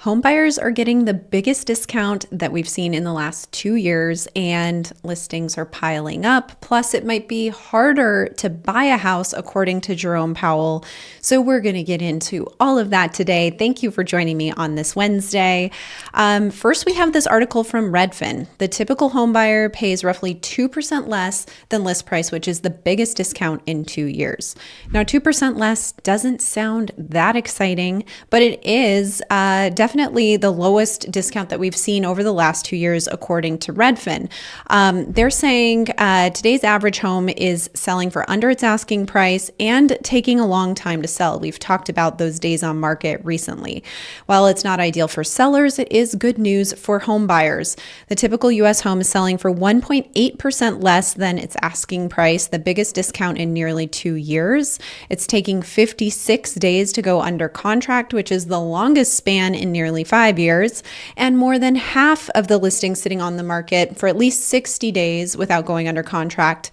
Home buyers are getting the biggest discount that we've seen in the last 2 years, and listings are piling up. Plus, it might be harder to buy a house, according to Jerome Powell. So, we're going to get into all of that today. Thank you for joining me on this Wednesday. First, we have this article from Redfin. The typical home buyer pays roughly 2% less than list price, which is the biggest discount in 2 years. Now, 2% less doesn't sound that exciting, but it is definitely the lowest discount that we've seen over the last 2 years, according to Redfin. They're saying today's average home is selling for under its asking price and taking a long time to sell. We've talked about those days on market recently. While it's not ideal for sellers, it is good news for home buyers. The typical U.S. home is selling for 1.8% less than its asking price, the biggest discount in nearly 2 years. It's taking 56 days to go under contract, which is the longest span in nearly 5 years, and more than half of the listings sitting on the market for at least 60 days without going under contract.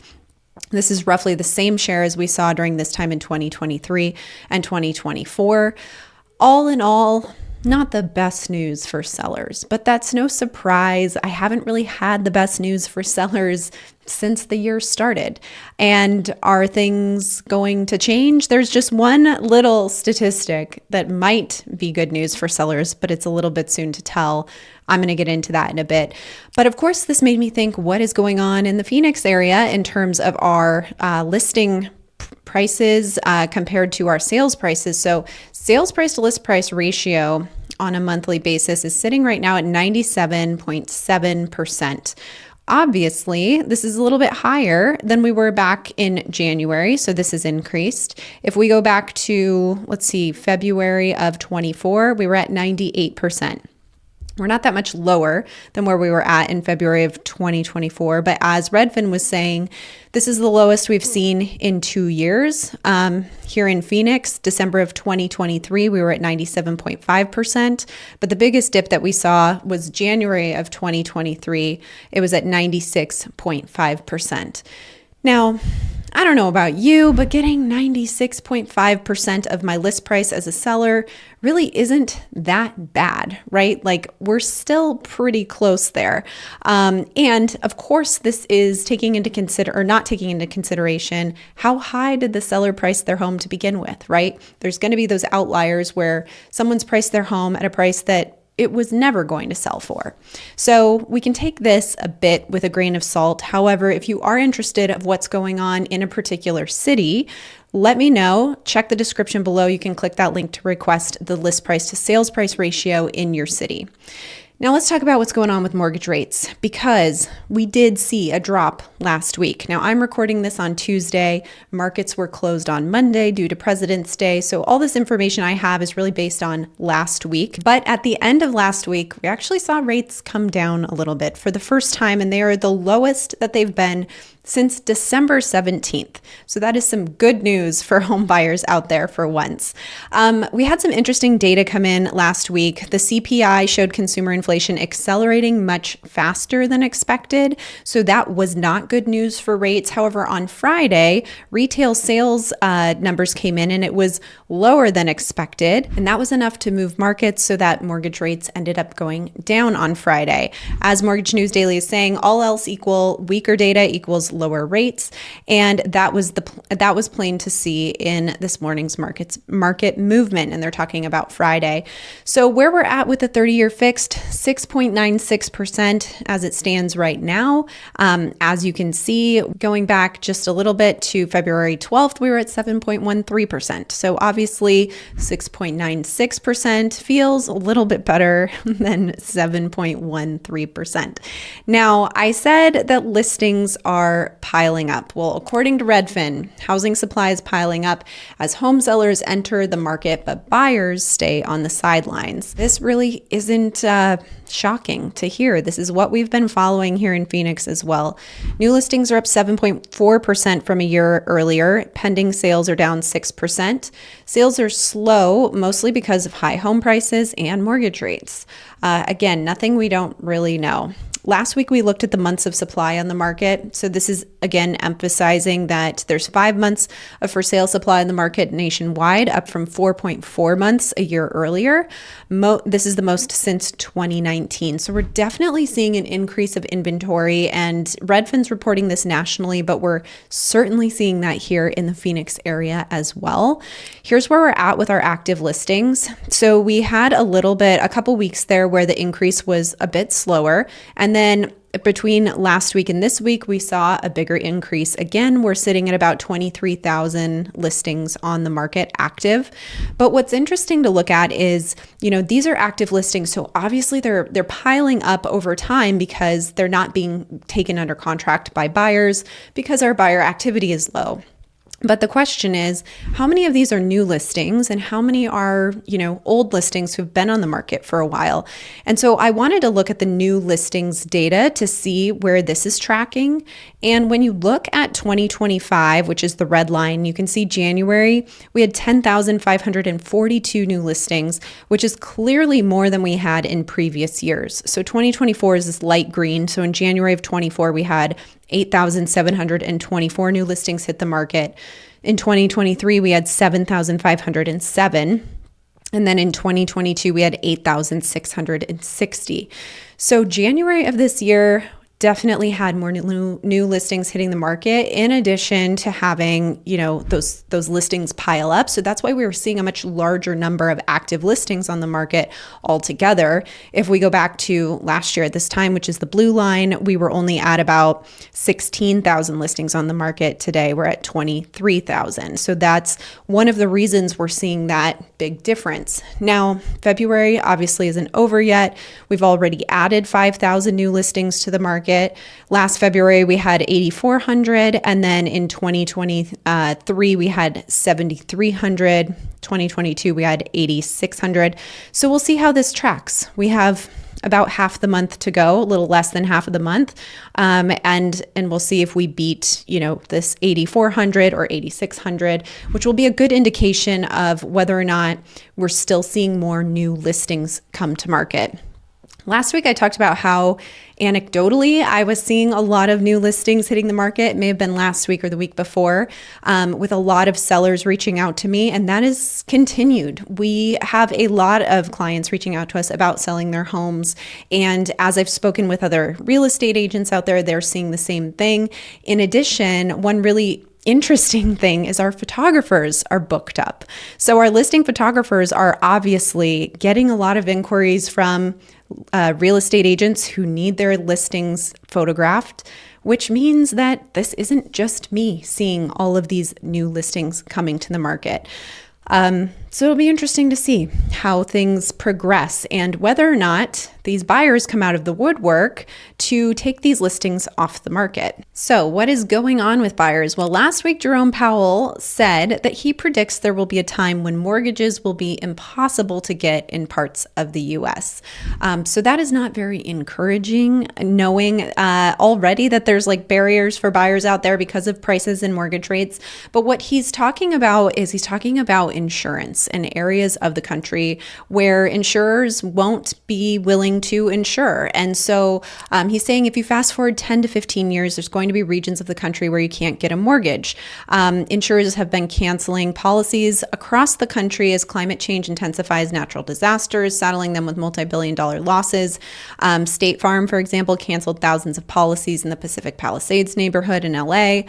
This is roughly the same share as we saw during this time in 2023 and 2024. All in all, not the best news for sellers, but that's no surprise. I haven't really had the best news for sellers since the year started. And are things going to change? There's just one little statistic that might be good news for sellers, but it's a little bit soon to tell. I'm going to get into that in a bit. But of course, this made me think, what is going on in the Phoenix area in terms of our listing prices compared to our sales prices. So sales price to list price ratio on a monthly basis is sitting right now at 97.7%. Obviously, this is a little bit higher than we were back in January, so this has increased. If we go back to, February of 24, we were at 98%. We're not that much lower than where we were at in February of 2024. But as Redfin was saying, this is the lowest we've seen in 2 years. Here in Phoenix, December of 2023, we were at 97.5%. But the biggest dip that we saw was January of 2023. It was at 96.5%. Now, I don't know about you, but getting 96.5% of my list price as a seller really isn't that bad, right? Like, we're still pretty close there. And of course, this is not taking into consideration how high did the seller price their home to begin with, right? There's going to be those outliers where someone's priced their home at a price that it was never going to sell for. So we can take this a bit with a grain of salt. However, if you are interested of what's going on in a particular city, let me know. Check the description below. You can click that link to request the list price to sales price ratio in your city. Now let's talk about what's going on with mortgage rates, because we did see a drop last week. Now I'm recording this on Tuesday. Markets were closed on Monday due to President's Day. So all this information I have is really based on last week. But at the end of last week, we actually saw rates come down a little bit for the first time, and they are the lowest that they've been since December 17th. So that is some good news for home buyers out there for once. We had some interesting data come in last week. The CPI showed consumer inflation accelerating much faster than expected. So that was not good news for rates. However, on Friday, retail sales numbers came in and it was lower than expected. And that was enough to move markets so that mortgage rates ended up going down on Friday. As Mortgage News Daily is saying, all else equal, weaker data equals lower rates, and that was plain to see in this morning's market movement, and they're talking about Friday. So where we're at with the 30-year fixed, 6.96% as it stands right now. As you can see, going back just a little bit to February 12th, we were at 7.13%. So obviously 6.96% feels a little bit better than 7.13%. Now, I said that listings are piling up. Well, according to Redfin, housing supply is piling up as home sellers enter the market, but buyers stay on the sidelines. This really isn't shocking to hear. This is what we've been following here in Phoenix as well. New listings are up 7.4% from a year earlier. Pending sales are down 6%. Sales are slow, mostly because of high home prices and mortgage rates. Again, nothing we don't really know. Last week, we looked at the months of supply on the market. So this is, again, emphasizing that there's 5 months of for sale supply in the market nationwide, up from 4.4 months a year earlier. This is the most since 2019. So we're definitely seeing an increase of inventory, and Redfin's reporting this nationally, but we're certainly seeing that here in the Phoenix area as well. Here's where we're at with our active listings. So we had a couple weeks there where the increase was a bit slower, and then between last week and this week, we saw a bigger increase. Again, we're sitting at about 23,000 listings on the market active. But what's interesting to look at is, these are active listings. So obviously they're piling up over time because they're not being taken under contract by buyers because our buyer activity is low. But the question is, how many of these are new listings and how many are, old listings who've been on the market for a while? And so I wanted to look at the new listings data to see where this is tracking. And when you look at 2025, which is the red line, you can see January, we had 10,542 new listings, which is clearly more than we had in previous years. So 2024 is this light green. So in January of 24, we had 8,724 new listings hit the market. In 2023, we had 7,507. And then in 2022, we had 8,660. So January of this year definitely had more new listings hitting the market, in addition to having, those listings pile up. So that's why we were seeing a much larger number of active listings on the market altogether. If we go back to last year at this time, which is the blue line, we were only at about 16,000 listings on the market. Today, we're at 23,000. So that's one of the reasons we're seeing that big difference. Now, February obviously isn't over yet. We've already added 5,000 new listings to the market. Last February, we had 8,400. And then in 2023, we had 7,300. 2022, we had 8,600. So we'll see how this tracks. We have about half the month to go, a little less than half of the month. And we'll see if we beat, this 8,400 or 8,600, which will be a good indication of whether or not we're still seeing more new listings come to market. Last week, I talked about how anecdotally, I was seeing a lot of new listings hitting the market. It may have been last week or the week before, with a lot of sellers reaching out to me, and that is continued. We have a lot of clients reaching out to us about selling their homes. And as I've spoken with other real estate agents out there, they're seeing the same thing. In addition, one really interesting thing is our photographers are booked up. So our listing photographers are obviously getting a lot of inquiries from real estate agents who need their listings photographed, which means that this isn't just me seeing all of these new listings coming to the market. So it'll be interesting to see how things progress and whether or not these buyers come out of the woodwork to take these listings off the market. So what is going on with buyers? Well, last week, Jerome Powell said that he predicts there will be a time when mortgages will be impossible to get in parts of the US. So that is not very encouraging, knowing already that there's barriers for buyers out there because of prices and mortgage rates. But what he's talking about insurance in areas of the country where insurers won't be willing to insure. And so he's saying if you fast forward 10 to 15 years, there's going to be regions of the country where you can't get a mortgage. Insurers have been canceling policies across the country as climate change intensifies natural disasters, saddling them with multi-billion-dollar losses. State Farm, for example, canceled thousands of policies in the Pacific Palisades neighborhood in LA.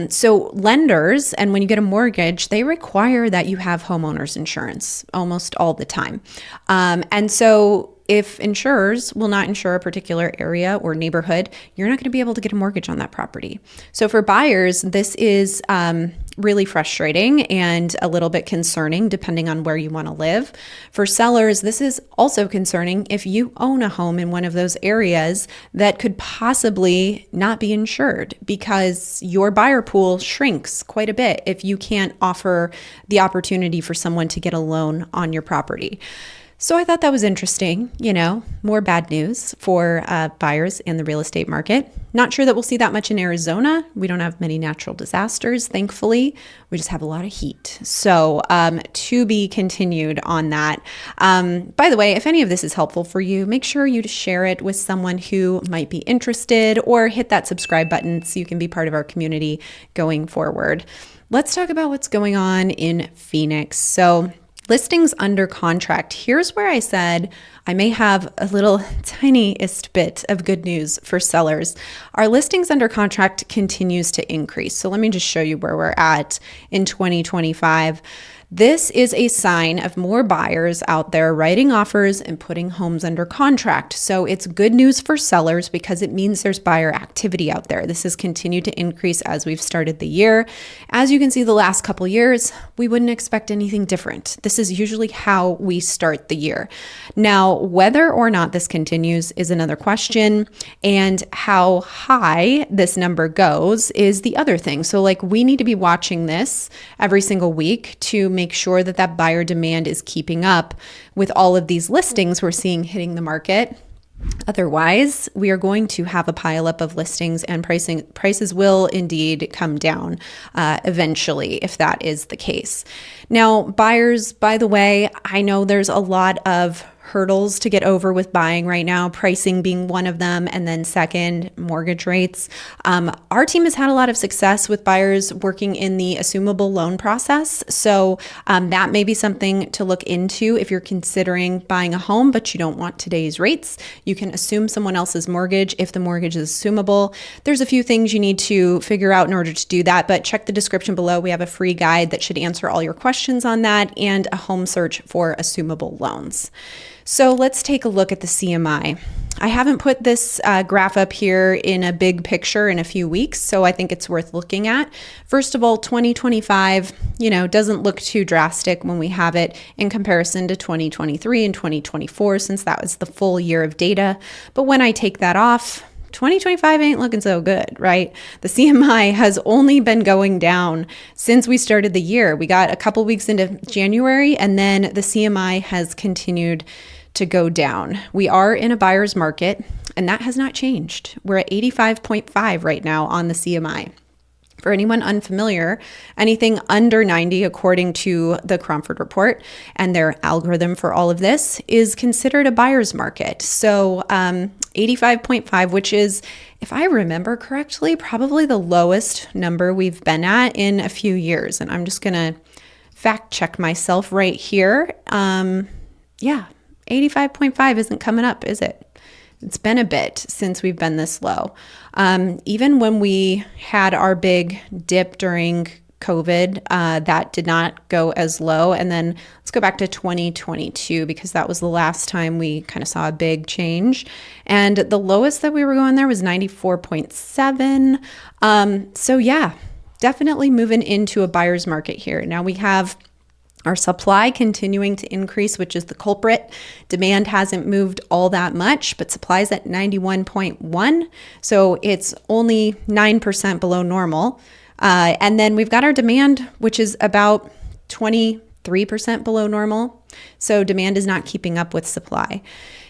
So lenders, and when you get a mortgage, they require that you have homeowners insurance almost all the time. And so if insurers will not insure a particular area or neighborhood, you're not going to be able to get a mortgage on that property. So for buyers, this is really frustrating and a little bit concerning depending on where you want to live. For sellers, this is also concerning if you own a home in one of those areas that could possibly not be insured because your buyer pool shrinks quite a bit if you can't offer the opportunity for someone to get a loan on your property. So I thought that was interesting. More bad news for buyers in the real estate market. Not sure that we'll see that much in Arizona. We don't have many natural disasters, thankfully. We just have a lot of heat. So to be continued on that. By the way, if any of this is helpful for you, make sure you share it with someone who might be interested, or hit that subscribe button so you can be part of our community going forward. Let's talk about what's going on in Phoenix. So listings under contract. Here's where I said I may have a little tiniest bit of good news for sellers. Our listings under contract continues to increase. So let me just show you where we're at in 2025. This is a sign of more buyers out there writing offers and putting homes under contract. So it's good news for sellers because it means there's buyer activity out there. This has continued to increase as we've started the year. As you can see, the last couple years, we wouldn't expect anything different. This is usually how we start the year. Now, whether or not this continues is another question, and how high this number goes is the other thing. So we need to be watching this every single week to make sure that that buyer demand is keeping up with all of these listings we're seeing hitting the market. Otherwise, we are going to have a pileup of listings, and prices will indeed come down eventually if that is the case. Now, buyers, by the way, I know there's a lot of hurdles to get over with buying right now, pricing being one of them, and then second, mortgage rates. Our team has had a lot of success with buyers working in the assumable loan process. So that may be something to look into if you're considering buying a home, but you don't want today's rates. You can assume someone else's mortgage if the mortgage is assumable. There's a few things you need to figure out in order to do that, but check the description below. We have a free guide that should answer all your questions on that, and a home search for assumable loans. So let's take a look at the CMI. I haven't put this graph up here in a big picture in a few weeks, so I think it's worth looking at. First of all, 2025, doesn't look too drastic when we have it in comparison to 2023 and 2024, since that was the full year of data. But when I take that off, 2025 ain't looking so good, right? The CMI has only been going down since we started the year. We got a couple weeks into January, and then the CMI has continued to go down. We are in a buyer's market, and that has not changed. We're at 85.5 right now on the CMI. For anyone unfamiliar, anything under 90, according to the Cromford Report and their algorithm for all of this, is considered a buyer's market. So 85.5, which is, if I remember correctly, probably the lowest number we've been at in a few years. And I'm just going to fact check myself right here. 85.5 isn't coming up, is it? It's been a bit since we've been this low. Even when we had our big dip during COVID, that did not go as low. And then let's go back to 2022, because that was the last time we kind of saw a big change. And the lowest that we were going there was 94.7. So yeah, definitely moving into a buyer's market here. Now we have our supply continuing to increase, which is the culprit. Demand hasn't moved all that much, but supply is at 91.1. So it's only 9% below normal. And then we've got our demand, which is about 23% below normal. So demand is not keeping up with supply.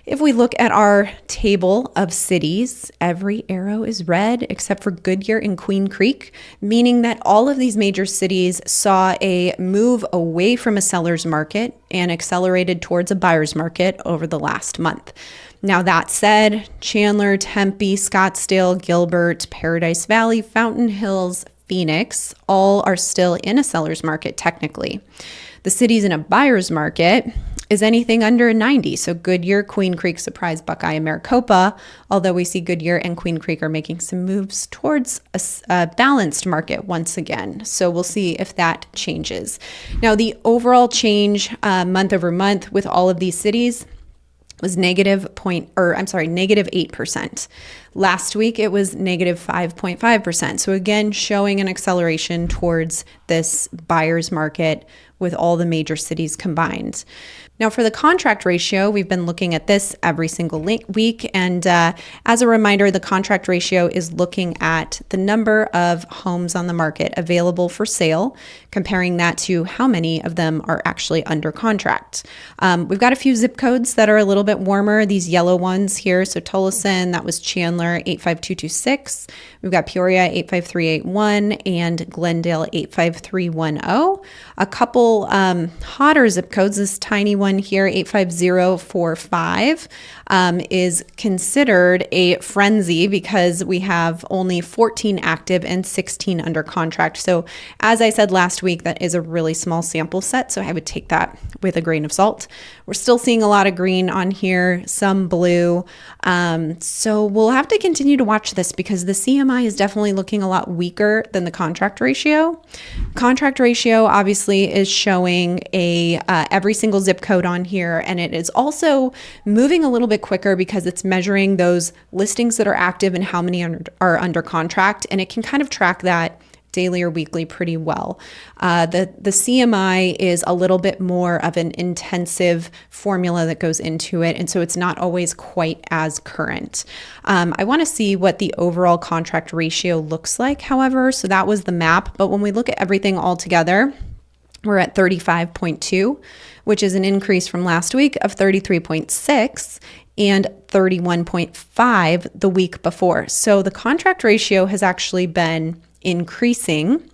If we look at our table of cities, every arrow is red except for Goodyear and Queen Creek, meaning that all of these major cities saw a move away from a seller's market and accelerated towards a buyer's market over the last month. Now, that said, Chandler, Tempe, Scottsdale, Gilbert, Paradise Valley, Fountain Hills, Phoenix, all are still in a seller's market technically. The cities in a buyer's market is anything under a 90. So Goodyear, Queen Creek, Surprise, Buckeye, and Maricopa, although we see Goodyear and Queen Creek are making some moves towards a balanced market once again. So we'll see if that changes. Now, the overall change month over month with all of these cities was negative 8%. Last week, it was negative 5.5%. So again, showing an acceleration towards this buyer's market with all the major cities combined. Now, for the contract ratio, we've been looking at this every single week. And as a reminder, the contract ratio is looking at the number of homes on the market available for sale, comparing that to how many of them are actually under contract. We've got a few zip codes that are a little bit warmer, these yellow ones here. So Tolleson, that was Chandler, 85226. We've got Peoria, 85381, and Glendale, 85310. A couple hotter zip codes, this tiny one here, 85045, is considered a frenzy because we have only 14 active and 16 under contract. So as I said last week, that is a really small sample set, so I would take that with a grain of salt. We're still seeing a lot of green on here, some blue. So we'll have to continue to watch this because the CMI is definitely looking a lot weaker than the contract ratio. Contract ratio obviously is showing every single zip code on here, and it is also moving a little bit quicker because it's measuring those listings that are active and how many are under contract, and it can kind of track that daily or weekly pretty well. The CMI is a little bit more of an intensive formula that goes into it, and so it's not always quite as current. I want to see what the overall contract ratio looks like, however, so that was the map, but when we look at everything all together, we're at 35.2, which is an increase from last week of 33.6 and 31.5 the week before. So the contract ratio has actually been increasing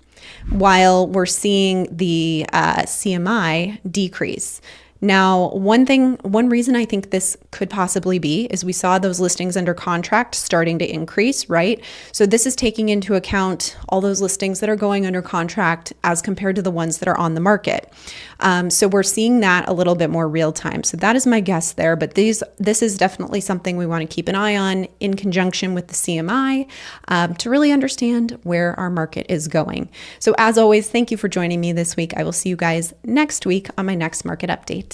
while we're seeing the CMI decrease. Now, one reason I think this could possibly be is we saw those listings under contract starting to increase, right? So this is taking into account all those listings that are going under contract as compared to the ones that are on the market. So we're seeing that a little bit more real time. So that is my guess there, but this is definitely something we want to keep an eye on in conjunction with the CMI to really understand where our market is going. So as always, thank you for joining me this week. I will see you guys next week on my next market update.